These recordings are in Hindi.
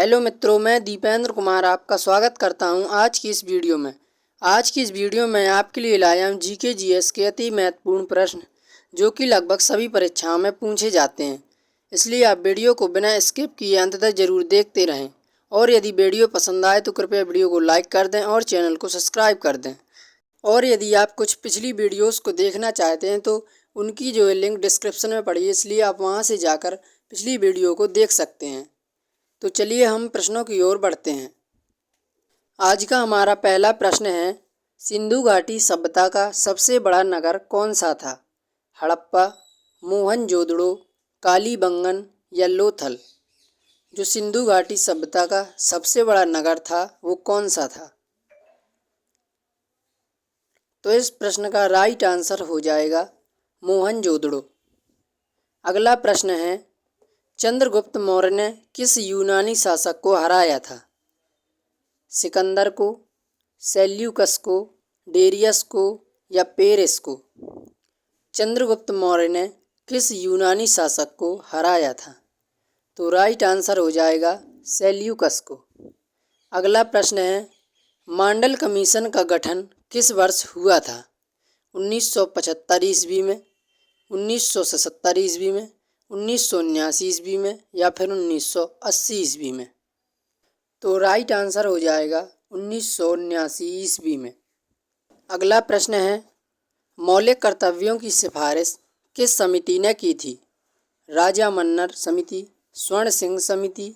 हेलो मित्रों, मैं दीपेंद्र कुमार आपका स्वागत करता हूं आज की इस वीडियो में। आज की इस वीडियो में आपके लिए लाया हूं जीके जीएस के अति महत्वपूर्ण प्रश्न जो कि लगभग सभी परीक्षाओं में पूछे जाते हैं। इसलिए आप वीडियो को बिना स्किप किए अंत तक जरूर देखते रहें और यदि वीडियो पसंद आए तो कृपया वीडियो को लाइक कर दें और चैनल को सब्सक्राइब कर दें। और यदि आप कुछ पिछली वीडियोज़ को देखना चाहते हैं तो उनकी जो है लिंक डिस्क्रिप्शन में पड़ी है, इसलिए आप वहाँ से जाकर पिछली वीडियो को देख सकते हैं। तो चलिए हम प्रश्नों की ओर बढ़ते हैं। आज का हमारा पहला प्रश्न है, सिंधु घाटी सभ्यता का सबसे बड़ा नगर कौन सा था? हड़प्पा, मोहनजोदड़ो, कालीबंगन या लोथल। जो सिंधु घाटी सभ्यता का सबसे बड़ा नगर था वो कौन सा था? तो इस प्रश्न का राइट आंसर हो जाएगा मोहनजोदड़ो। अगला प्रश्न है, चंद्रगुप्त मौर्य ने किस यूनानी शासक को हराया था? सिकंदर को, सेल्यूकस को, डेरियस को या पेरिस को। चंद्रगुप्त मौर्य ने किस यूनानी शासक को हराया था? तो राइट आंसर हो जाएगा सेल्यूकस को। अगला प्रश्न है, मांडल कमीशन का गठन किस वर्ष हुआ था? 1975 ईस्वी में, 1977 ईस्वी में, 1979 ईस्वी में या फिर 1980 ईस्वी में। तो राइट आंसर हो जाएगा 1979 ईस्वी में। अगला प्रश्न है, मौलिक कर्तव्यों की सिफारिश किस समिति ने की थी? राजा मन्नर समिति, स्वर्ण सिंह समिति,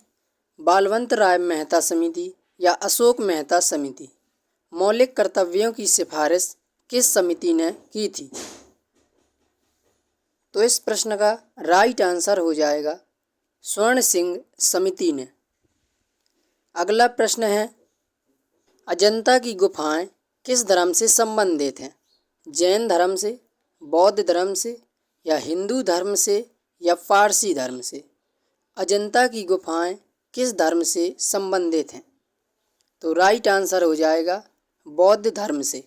बालवंत राय मेहता समिति या अशोक मेहता समिति। मौलिक कर्तव्यों की सिफारिश किस समिति ने की थी? तो इस प्रश्न का राइट आंसर हो जाएगा स्वर्ण सिंह समिति ने। अगला प्रश्न है, अजंता की गुफाएं किस धर्म से संबंधित हैं? जैन धर्म से, बौद्ध धर्म से या हिंदू धर्म से या फारसी धर्म से। अजंता की गुफाएं किस धर्म से संबंधित हैं? तो राइट आंसर हो जाएगा बौद्ध धर्म से।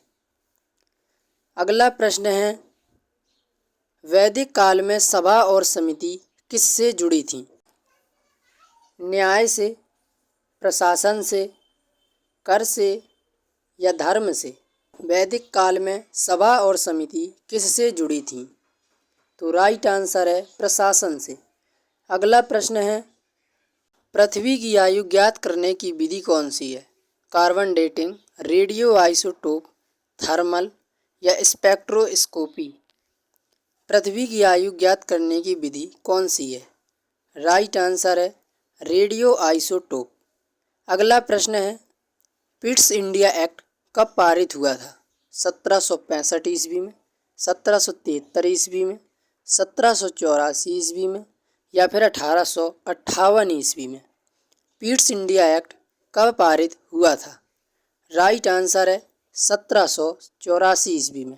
अगला प्रश्न है, वैदिक काल में सभा और समिति किससे जुड़ी थीं? न्याय से, प्रशासन से, कर से या धर्म से। वैदिक काल में सभा और समिति किससे जुड़ी थीं? तो राइट आंसर है प्रशासन से। अगला प्रश्न है, पृथ्वी की आयु ज्ञात करने की विधि कौन सी है? Carbon dating, radio isotope, thermal या स्पेक्ट्रोस्कोपी। पृथ्वी की आयु ज्ञात करने की विधि कौन सी है? राइट आंसर है रेडियो आइसोटोप। अगला प्रश्न है, पिट्स इंडिया एक्ट कब पारित हुआ था? 1765 ईस्वी में, 1773 ईस्वी में, 1784 ईस्वी में या फिर 1858 ईस्वी में। पिट्स इंडिया एक्ट कब पारित हुआ था? राइट आंसर है 1784 ईस्वी में।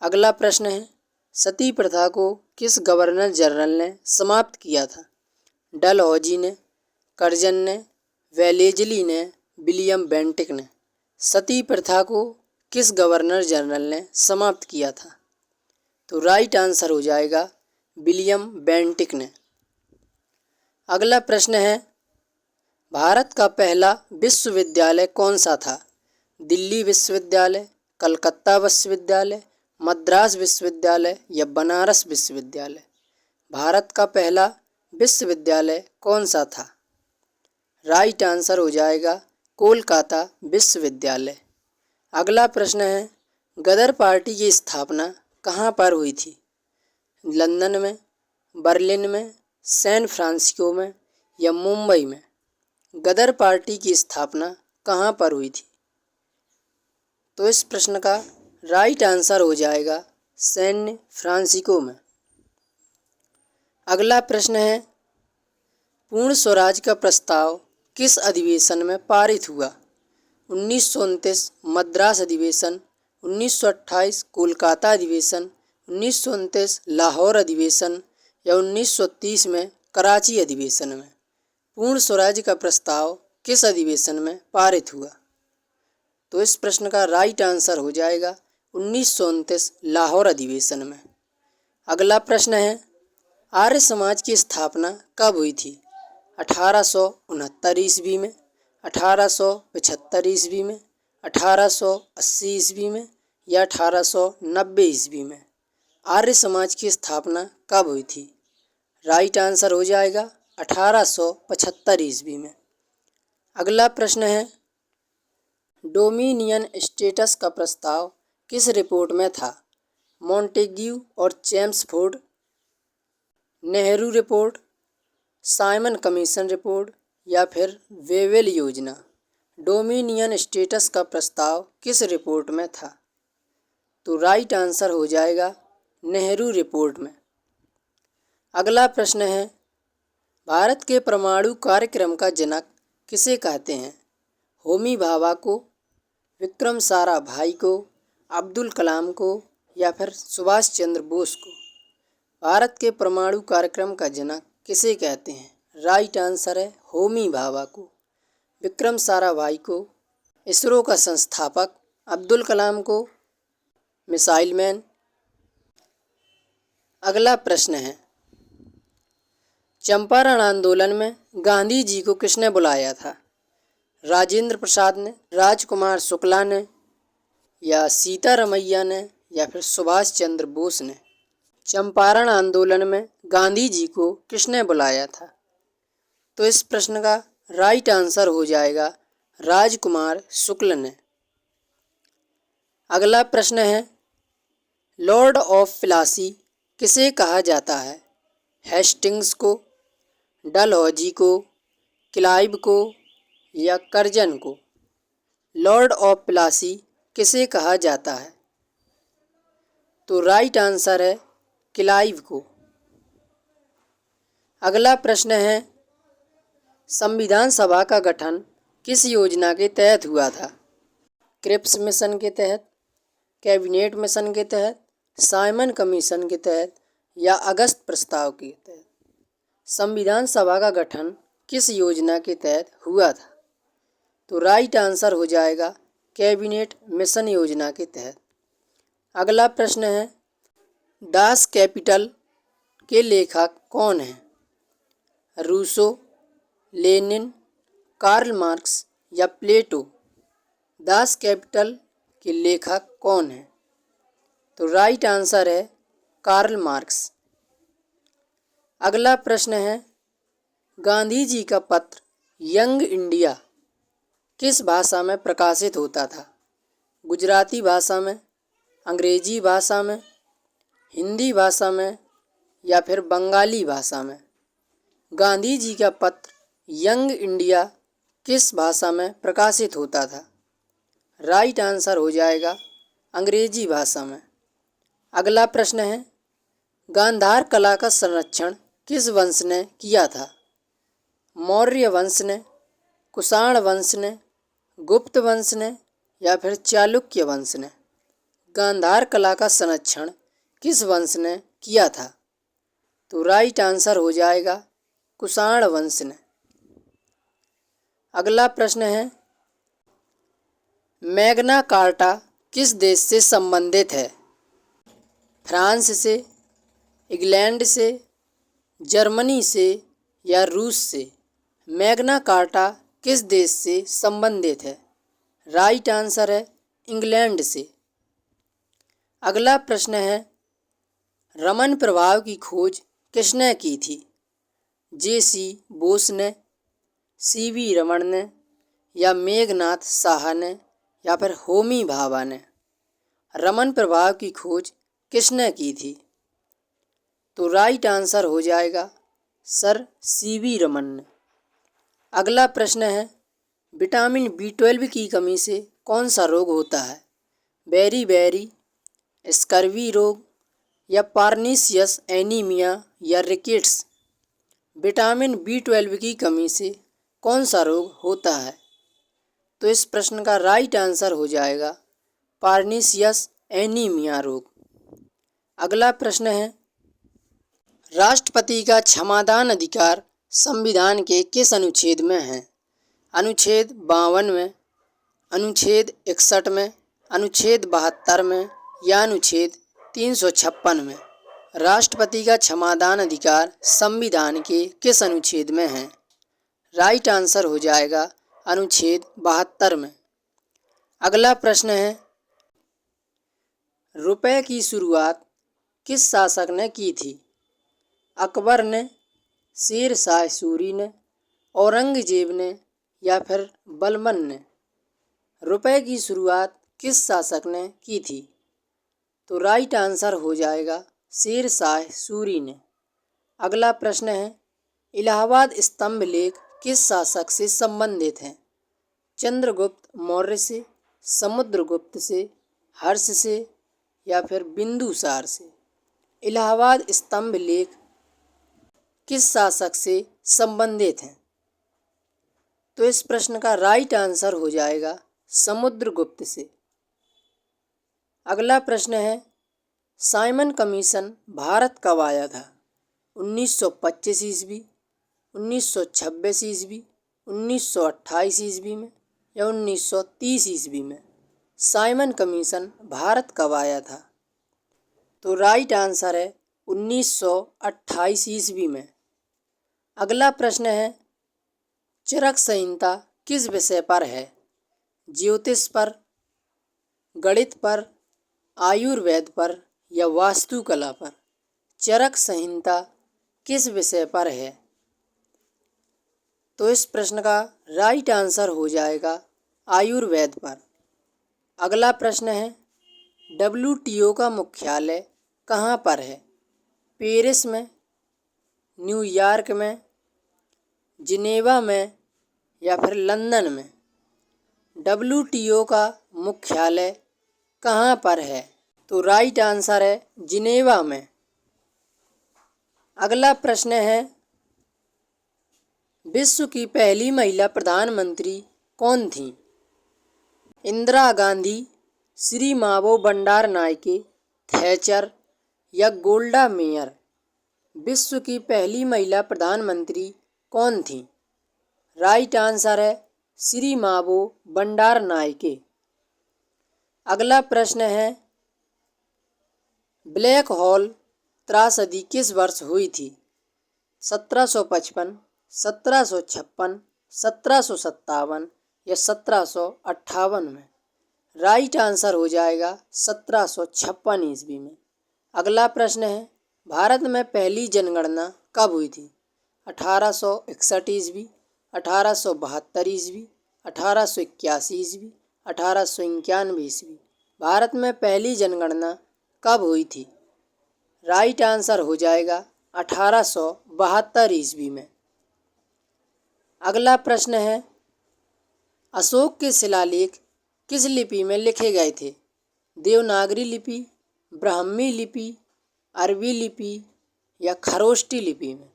अगला प्रश्न है, सती प्रथा को किस गवर्नर जनरल ने समाप्त किया था? डलहौजी ने, कर्जन ने, वेलेजली ने, विलियम बेंटिक ने। सती प्रथा को किस गवर्नर जनरल ने समाप्त किया था? तो राइट आंसर हो जाएगा विलियम बेंटिक ने। अगला प्रश्न है, भारत का पहला विश्वविद्यालय कौन सा था? दिल्ली विश्वविद्यालय, कलकत्ता विश्वविद्यालय, मद्रास विश्वविद्यालय या बनारस विश्वविद्यालय। भारत का पहला विश्वविद्यालय कौन सा था? राइट आंसर हो जाएगा कोलकाता विश्वविद्यालय। अगला प्रश्न है, गदर पार्टी की स्थापना कहाँ पर हुई थी? लंदन में, बर्लिन में, सैन फ्रांसिस्को में या मुंबई में। गदर पार्टी की स्थापना कहाँ पर हुई थी? तो इस प्रश्न का राइट आंसर हो जाएगा सैन फ्रांसिस्को में। अगला प्रश्न है, पूर्ण स्वराज का प्रस्ताव किस अधिवेशन में पारित हुआ? 1929 मद्रास अधिवेशन, 1928 कोलकाता अधिवेशन, 1929 लाहौर अधिवेशन या 1930 में कराची अधिवेशन में। पूर्ण स्वराज का प्रस्ताव किस अधिवेशन में पारित हुआ? तो इस प्रश्न का राइट आंसर हो जाएगा 1929 लाहौर अधिवेशन में। अगला प्रश्न है, आर्य समाज की स्थापना कब हुई थी? 1869 ईस्वी में, 1875 ईस्वी में, 1880 ईस्वी में या 1890 ईस्वी में? आर्य समाज की स्थापना कब हुई थी? राइट आंसर हो जाएगा 1875 ईस्वी में। अगला प्रश्न है, डोमिनियन स्टेटस का प्रस्ताव किस रिपोर्ट में था? मॉन्टेग्यू और Chelmsford, Nehru report, Simon commission report या फिर वेवेल योजना? डोमिनियन स्टेटस का प्रस्ताव किस रिपोर्ट में था? तो राइट आंसर हो जाएगा नेहरू रिपोर्ट में। अगला प्रश्न है, भारत के परमाणु कार्यक्रम का जनक किसे कहते हैं? होमी भाभा को, विक्रम साराभाई को, अब्दुल कलाम को या फिर सुभाष चंद्र बोस को? भारत के परमाणु कार्यक्रम का जनक किसे कहते हैं? राइट आंसर है होमी भाभा को। विक्रम साराभाई को इसरो का संस्थापक, अब्दुल कलाम को मिसाइल मैन। अगला प्रश्न है, चंपारण आंदोलन में गांधी जी को किसने बुलाया था? राजेंद्र प्रसाद ने, राजकुमार शुक्ला ने या सीतारमैया ने या फिर सुभाष चंद्र बोस ने? चंपारण आंदोलन में गांधी जी को किसने बुलाया था? तो इस प्रश्न का राइट आंसर हो जाएगा राजकुमार शुक्ल ने। अगला प्रश्न है, लॉर्ड ऑफ प्लासी किसे कहा जाता है? हेस्टिंग्स को, डलहौजी को, क्लाइव को या कर्जन को? लॉर्ड ऑफ प्लासी किसे कहा जाता है? तो राइट आंसर है क्लाइव को। अगला प्रश्न है, संविधान सभा का गठन किस योजना के तहत हुआ था? क्रिप्स मिशन के तहत, कैबिनेट मिशन के तहत, साइमन कमीशन के तहत या अगस्त प्रस्ताव के तहत? संविधान सभा का गठन किस योजना के तहत हुआ था? तो राइट आंसर हो जाएगा कैबिनेट मिशन योजना के तहत। अगला प्रश्न है, दास कैपिटल के लेखक कौन हैं? रूसो, लेनिन, कार्ल मार्क्स या प्लेटो? दास कैपिटल के लेखक कौन हैं? तो राइट आंसर है कार्ल मार्क्स। अगला प्रश्न है, गांधी जी का पत्र यंग इंडिया किस भाषा में प्रकाशित होता था? गुजराती भाषा में, अंग्रेजी भाषा में, हिंदी भाषा में या फिर बंगाली भाषा में? गांधी जी का पत्र यंग इंडिया किस भाषा में प्रकाशित होता था? राइट आंसर हो जाएगा अंग्रेजी भाषा में। अगला प्रश्न है, गांधार कला का संरक्षण किस वंश ने किया था? मौर्य वंश ने, कुषाण वंश ने, गुप्त वंश ने या फिर चालुक्य वंश ने? गांधार कला का संरक्षण किस वंश ने किया था? तो राइट आंसर हो जाएगा कुषाण वंश ने। अगला प्रश्न है, मैग्ना कार्टा किस देश से संबंधित है? फ्रांस से, इंग्लैंड से, जर्मनी से या रूस से? मैग्ना कार्टा किस देश से संबंधित है? राइट आंसर है इंग्लैंड से। अगला प्रश्न है, रमन प्रभाव की खोज किसने की थी? जे.सी. बोस ने, सी.वी. रमन ने या मेघनाथ साहा ने या फिर होमी भाभा ने? रमन प्रभाव की खोज किसने की थी? तो राइट आंसर हो जाएगा सर सी.वी. रमन ने। अगला प्रश्न है, विटामिन B12 की कमी से कौन सा रोग होता है? बेरी, स्कर्वी रोग या पार्नीसियस एनीमिया या रिकेट्स? विटामिन B12 की कमी से कौन सा रोग होता है? तो इस प्रश्न का राइट आंसर हो जाएगा पार्नीसियस एनीमिया रोग। अगला प्रश्न है, राष्ट्रपति का क्षमादान अधिकार संविधान के किस अनुच्छेद में है? अनुच्छेद 52 में, अनुच्छेद 61 में, अनुच्छेद 72 में या अनुच्छेद 356 में? राष्ट्रपति का क्षमादान अधिकार संविधान के किस अनुच्छेद में है? राइट आंसर हो जाएगा अनुच्छेद 72 में। अगला प्रश्न है, रुपए की शुरुआत किस शासक ने की थी? अकबर ने, शेर शाह सूरी ने, औरंगजेब ने या फिर बलबन ने? रुपए की शुरुआत किस शासक ने की थी? तो राइट आंसर हो जाएगा शेर शाह सूरी ने। अगला प्रश्न है, इलाहाबाद स्तंभ लेख किस शासक से संबंधित है? चंद्रगुप्त मौर्य से, समुद्रगुप्त से, हर्ष से या फिर बिंदुसार से? इलाहाबाद स्तंभ लेख किस शासक से संबंधित है? तो इस प्रश्न का राइट आंसर हो जाएगा समुद्रगुप्त से। अगला प्रश्न है, साइमन कमीशन भारत कब आया था? 1925 ईस्वी, 1926 ईस्वी, 1928 ईस्वी में या 1930 ईस्वी में? साइमन कमीशन भारत कब आया था? तो राइट आंसर है 1928 ईस्वी में। अगला प्रश्न है, चरक संहिता किस विषय पर है? ज्योतिष पर, गणित पर, आयुर्वेद पर या वास्तुकला पर? चरक संहिता किस विषय पर है? तो इस प्रश्न का राइट आंसर हो जाएगा आयुर्वेद पर। अगला प्रश्न है, WTO का मुख्यालय कहाँ पर है? पेरिस में, न्यूयॉर्क में, जिनेवा में या फिर लंदन में? WTO का मुख्यालय कहाँ पर है? तो राइट आंसर है जिनेवा में। अगला प्रश्न है, विश्व की पहली महिला प्रधानमंत्री कौन थी? इंदिरा गांधी, श्री मावो बंडार नायके, थैचर या गोल्डा मेयर? विश्व की पहली महिला प्रधानमंत्री कौन थी? राइट आंसर है श्री मावो बंडार नायके। अगला प्रश्न है, ब्लैक होल त्रासदी किस वर्ष हुई थी? 1755, 1756, 1757 या 1758 में? राइट आंसर हो जाएगा 1756 ईस्वी में। अगला प्रश्न है, भारत में पहली जनगणना कब हुई थी? 1861 ईस्वी, 1872 ईस्वी, 1881 ईस्वी, 1891 ईस्वी? भारत में पहली जनगणना कब हुई थी? राइट आंसर हो जाएगा 1872 ईस्वी में। अगला प्रश्न है, अशोक के शिलालेख किस लिपि में लिखे गए थे? देवनागरी लिपि, ब्राह्मी लिपि, अरबी लिपि या खरोष्टी लिपि में?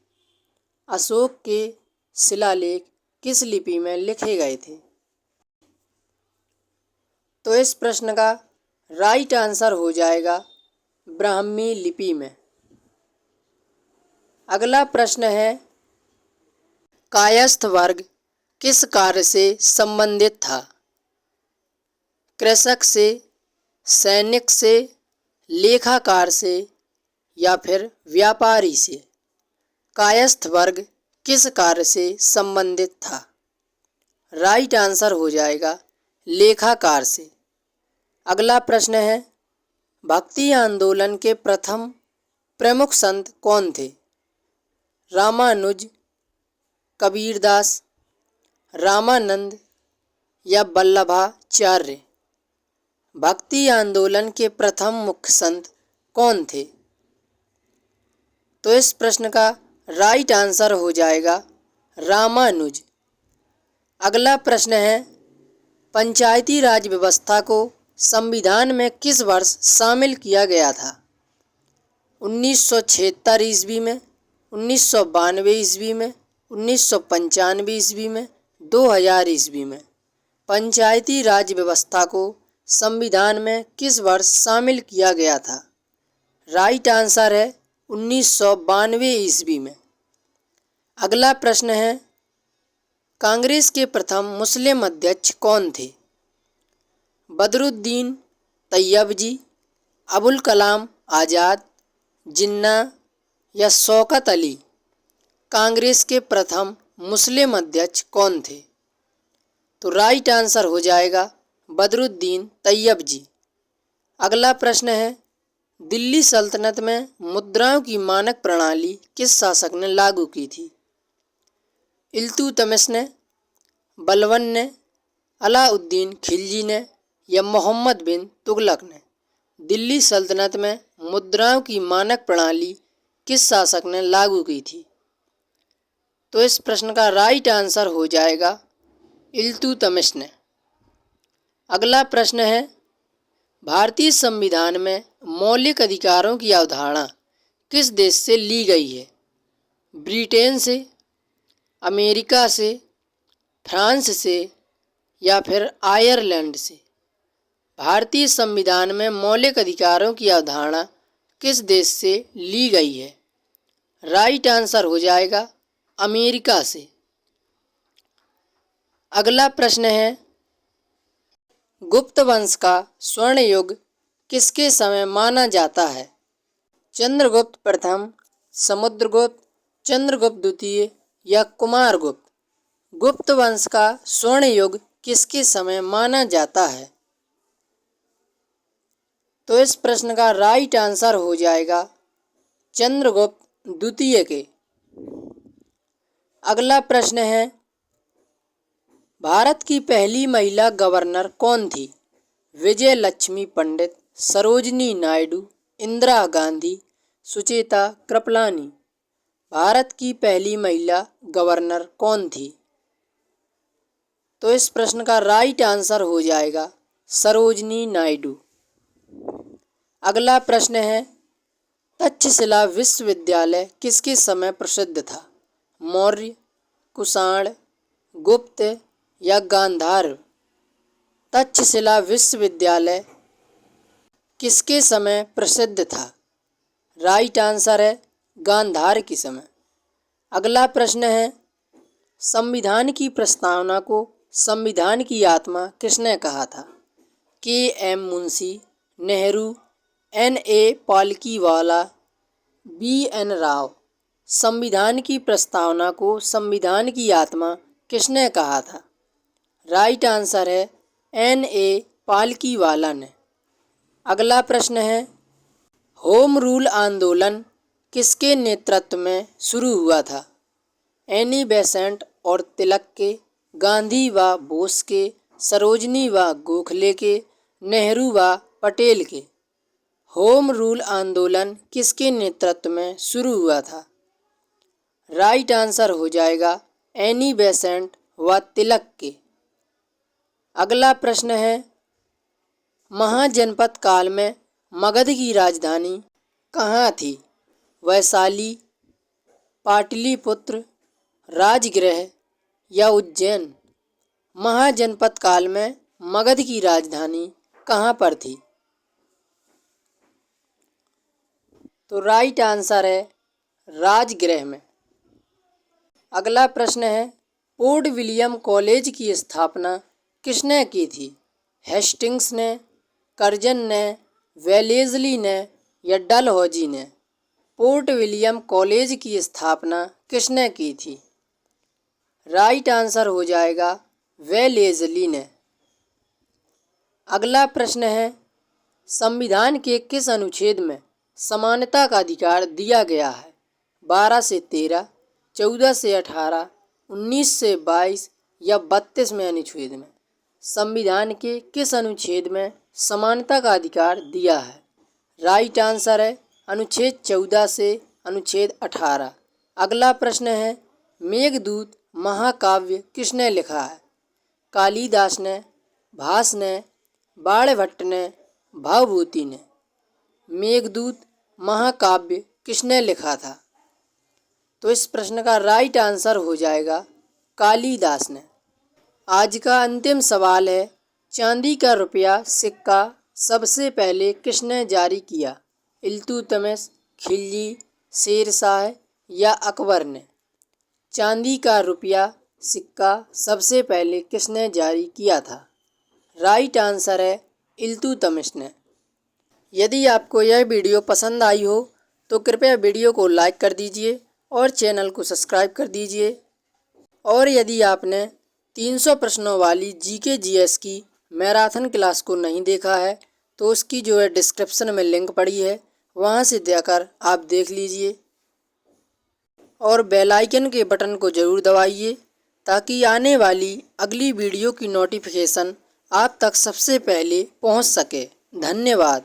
अशोक के शिलालेख किस लिपि में लिखे गए थे? तो इस प्रश्न का राइट आंसर हो जाएगा ब्राह्मी लिपि में। अगला प्रश्न है, कायस्थ वर्ग किस कार्य से संबंधित था? कृषक से, सैनिक से, लेखाकार से या फिर व्यापारी से? कायस्थ वर्ग किस कार्य से संबंधित था? राइट आंसर हो जाएगा लेखाकार से। अगला प्रश्न है, भक्ति आंदोलन के प्रथम प्रमुख संत कौन थे? रामानुज, कबीरदास, रामानंद या वल्लभाचार्य? भक्ति आंदोलन के प्रथम मुख्य संत कौन थे? तो इस प्रश्न का राइट आंसर हो जाएगा रामानुज। अगला प्रश्न है, पंचायती राज व्यवस्था को संविधान में किस वर्ष शामिल किया गया था? 1976 ईस्वी में, 1992 ईस्वी में, 1995 ईस्वी में, 2000 ईस्वी में? पंचायती राज व्यवस्था को संविधान में किस वर्ष शामिल किया गया था? राइट आंसर है 1992 ईस्वी में। अगला प्रश्न है, कांग्रेस के प्रथम मुस्लिम अध्यक्ष कौन थे? बदरुद्दीन तैयबजी, अबुल कलाम आज़ाद, जिन्ना या शौकत अली? कांग्रेस के प्रथम मुस्लिम अध्यक्ष कौन थे? तो राइट आंसर हो जाएगा बदरुद्दीन तैयब जी। अगला प्रश्न है, दिल्ली सल्तनत में मुद्राओं की मानक प्रणाली किस शासक ने लागू की थी? इल्तुतमिश ने, बलबन ने, अलाउद्दीन खिलजी ने या मोहम्मद बिन तुगलक ने? दिल्ली सल्तनत में मुद्राओं की मानक प्रणाली किस शासक ने लागू की थी? तो इस प्रश्न का राइट आंसर हो जाएगा इल्तुतमिश ने। अगला प्रश्न है, भारतीय संविधान में मौलिक अधिकारों की अवधारणा किस देश से ली गई है? ब्रिटेन से, अमेरिका से, फ्रांस से या फिर आयरलैंड से? भारतीय संविधान में मौलिक अधिकारों की अवधारणा किस देश से ली गई है? राइट आंसर हो जाएगा अमेरिका से। अगला प्रश्न है, गुप्त वंश का स्वर्ण युग किसके समय माना जाता है? चंद्रगुप्त प्रथम, समुद्रगुप्त, चंद्रगुप्त द्वितीय या कुमारगुप्त? गुप्त वंश का स्वर्ण युग किसके समय माना जाता है? तो इस प्रश्न का राइट आंसर हो जाएगा चंद्रगुप्त द्वितीय के। अगला प्रश्न है, भारत की पहली महिला गवर्नर कौन थी? विजय लक्ष्मी पंडित, सरोजनी नायडू, इंदिरा गांधी, सुचेता कृपलानी? भारत की पहली महिला गवर्नर कौन थी? तो इस प्रश्न का राइट आंसर हो जाएगा सरोजनी नायडू। अगला प्रश्न है, तक्षशिला विश्वविद्यालय किसके समय प्रसिद्ध था? मौर्य, कुषाण, गुप्त या गांधार? तक्षशिला विश्वविद्यालय किसके समय प्रसिद्ध था? राइट आंसर है गांधार के समय। अगला प्रश्न है, संविधान की प्रस्तावना को संविधान की आत्मा किसने कहा था? KM. Munshi, Nehru, N.A. Palkhivala, B.N. Rao? संविधान की प्रस्तावना को संविधान की आत्मा किसने कहा था? राइट आंसर है N.A. पालकीवाला ने। अगला प्रश्न है, होम रूल आंदोलन किसके नेतृत्व में शुरू हुआ था? एनी बेसेंट और तिलक के, गांधी व बोस के, सरोजनी व गोखले के, नेहरू व पटेल के? होम रूल आंदोलन किसके नेतृत्व में शुरू हुआ था? राइट आंसर हो जाएगा एनी बेसेंट व तिलक के। अगला प्रश्न है, महाजनपद काल में मगध की राजधानी कहाँ थी? वैशाली, पाटलिपुत्र, राजगृह या उज्जैन? महाजनपद काल में मगध की राजधानी कहाँ पर थी? तो राइट आंसर है राजगृह में। अगला प्रश्न है, पोर्ट विलियम कॉलेज की स्थापना किसने की थी? हेस्टिंग्स ने, कर्जन ने, वेलेज़ली ने या डलहौजी ने? पोर्ट विलियम कॉलेज की स्थापना किसने की थी? राइट आंसर हो जाएगा वेलेज़ली ने। अगला प्रश्न है, संविधान के किस अनुच्छेद में समानता का अधिकार दिया गया है? 12 से 13, 14 से 18, 19 से 22 या 32वें अनुच्छेद में? संविधान के किस अनुच्छेद में समानता का अधिकार दिया है? राइट आंसर है अनुच्छेद 14 से अनुच्छेद 18। अगला प्रश्न है, मेघदूत महाकाव्य किसने लिखा है? कालिदास ने, भास ने, बाणभट्ट ने, भवभूति ने? मेघदूत महाकाव्य किसने लिखा था? तो इस प्रश्न का राइट आंसर हो जाएगा कालिदास ने। आज का अंतिम सवाल है, चांदी का रुपया सिक्का सबसे पहले किसने जारी किया? इल्तुतमिश, खिलजी, शेरशाह या अकबर ने? चांदी का रुपया सिक्का सबसे पहले किसने जारी किया था? राइट आंसर है इल्तुतमिश ने। यदि आपको यह वीडियो पसंद आई हो तो कृपया वीडियो को लाइक कर दीजिए और चैनल को सब्सक्राइब कर दीजिए। और यदि आपने 300 प्रश्नों वाली जीके जीएस की मैराथन क्लास को नहीं देखा है तो उसकी जो है डिस्क्रिप्शन में लिंक पड़ी है, वहाँ से जाकर आप देख लीजिए और बेल आइकन के बटन को ज़रूर दबाइए ताकि आने वाली अगली वीडियो की नोटिफिकेशन आप तक सबसे पहले पहुँच सके। धन्यवाद।